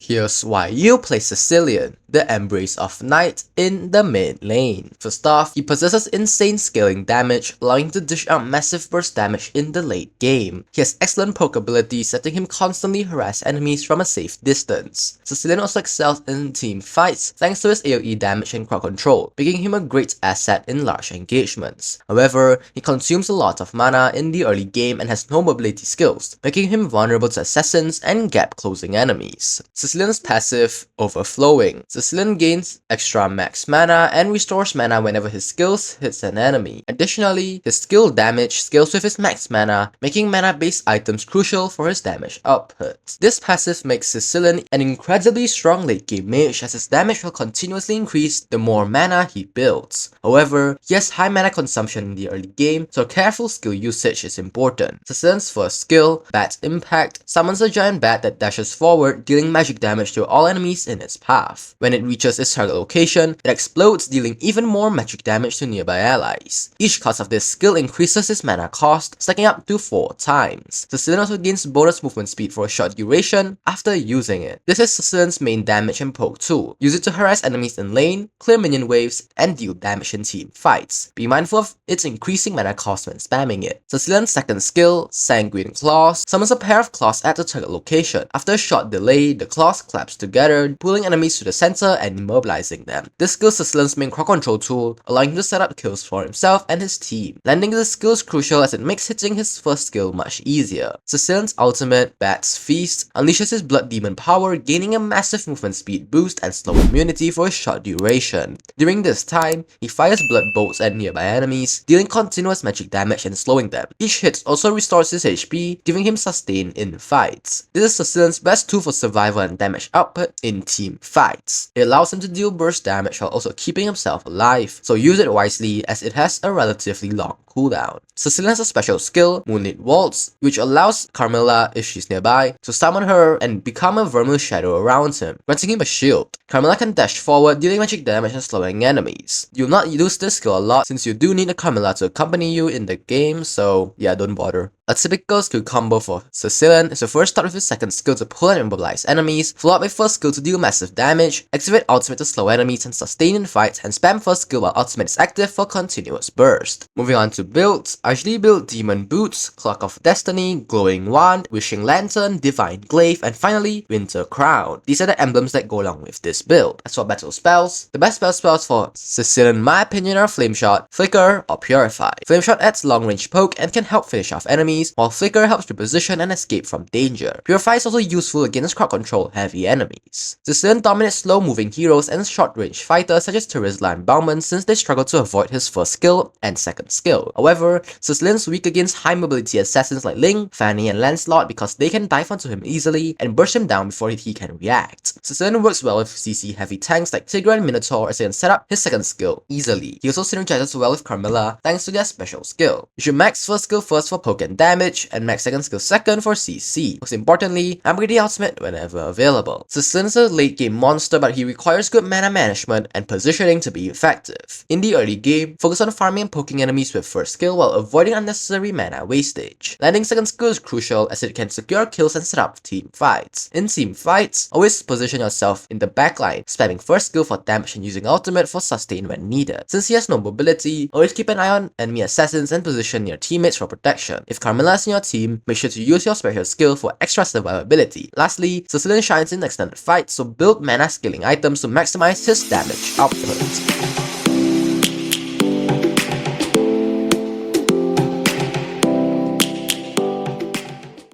Here's why you play Cecilion, the Embrace of Night, in the mid lane. First off, he possesses insane scaling damage, allowing him to dish out massive burst damage in the late game. He has excellent poke ability, letting him constantly harass enemies from a safe distance. Cecilion also excels in team fights thanks to his AoE damage and crowd control, making him a great asset in large engagements. However, he consumes a lot of mana in the early game and has no mobility skills, making him vulnerable to assassins and gap closing enemies. Cecilion's passive, Overflowing. Cecilion gains extra max mana and restores mana whenever his skills hits an enemy. Additionally, his skill damage scales with his max mana, making mana-based items crucial for his damage output. This passive makes Cecilion an incredibly strong late-game mage, as his damage will continuously increase the more mana he builds. However, he has high mana consumption in the early game, so careful skill usage is important. Cecilion's first skill, Bat Impact, summons a giant bat that dashes forward, dealing magic damage to all enemies in its path. When it reaches its target location, it explodes, dealing even more magic damage to nearby allies. Each cast of this skill increases his mana cost, stacking up to 4 times. Cecilion also gains bonus movement speed for a short duration after using it. This is Cecilion's main damage and poke tool. Use it to harass enemies in lane, clear minion waves, and deal damage in team fights. Be mindful of its increasing mana cost when spamming it. Cecilion's second skill, Sanguine Claws, summons a pair of claws at the target location. After a short delay, the claws collapse together, pulling enemies to the center and immobilizing them. This skill is Cecilion's main crowd control tool, allowing him to set up kills for himself and his team. Landing this skill is crucial as it makes hitting his first skill much easier. Cecilion's ultimate, Bat's Feast, unleashes his blood demon power, gaining a massive movement speed boost and slow immunity for a short duration. During this time, he fires blood bolts at nearby enemies, dealing continuous magic damage and slowing them. Each hit also restores his HP, giving him sustain in fights. This is Cecilion's best tool for survival and damage output in team fights. It allows him to deal burst damage while also keeping himself alive, so use it wisely as it has a relatively long cooldown. Cecilion has a special skill, Moonlit Waltz, which allows Carmilla, if she's nearby, to summon her and become a vermeil shadow around him, granting him a shield. Carmilla can dash forward, dealing magic damage and slowing enemies. You'll not use this skill a lot since you do need a Carmilla to accompany you in the game, so yeah, don't bother. A typical skill combo for Cecilion is to first start with his second skill to pull and immobilize enemies, follow up with first skill to deal massive damage, activate ultimate to slow enemies and sustain in fights, and spam first skill while ultimate is active for continuous burst. Moving on to builds, I usually build Demon Boots, Clock of Destiny, Glowing Wand, Wishing Lantern, Divine Glaive, and finally Winter Crown. These are the emblems that go along with this build. As for battle spells, the best spells for Cecilion in my opinion are Flame Shot, Flicker, or Purify. Flame Shot adds long range poke and can help finish off enemies, while Flicker helps reposition and escape from danger. Purify is also useful against crowd control heavy enemies. Cecilion dominates slow moving heroes and short range fighters such as Terizla and Bauman since they struggle to avoid his first skill and second skill. However, Cecilion's weak against high mobility assassins like Ling, Fanny, and Lancelot because they can dive onto him easily and burst him down before he can react. Cecilion works well with CC heavy tanks like Tigra and Minotaur as they can set up his second skill easily. He also synergizes well with Carmilla thanks to their special skill. You should max first skill first for poke and damage, and max second skill second for CC. Most importantly, upgrade the ultimate whenever available. Cecilion is a late game monster, but he requires good mana management and positioning to be effective. In the early game, focus on farming and poking enemies with first skill while avoiding unnecessary mana wastage. Landing second skill is crucial as it can secure kills and set up team fights. In team fights, always position yourself in the backline, spamming first skill for damage and using ultimate for sustain when needed. Since he has no mobility, always keep an eye on enemy assassins and position your teammates for protection. If Carmilla is in your team, make sure to use your special skill for extra survivability. Lastly, Cecilion shines in extended fights, so build mana scaling items to maximize his damage output.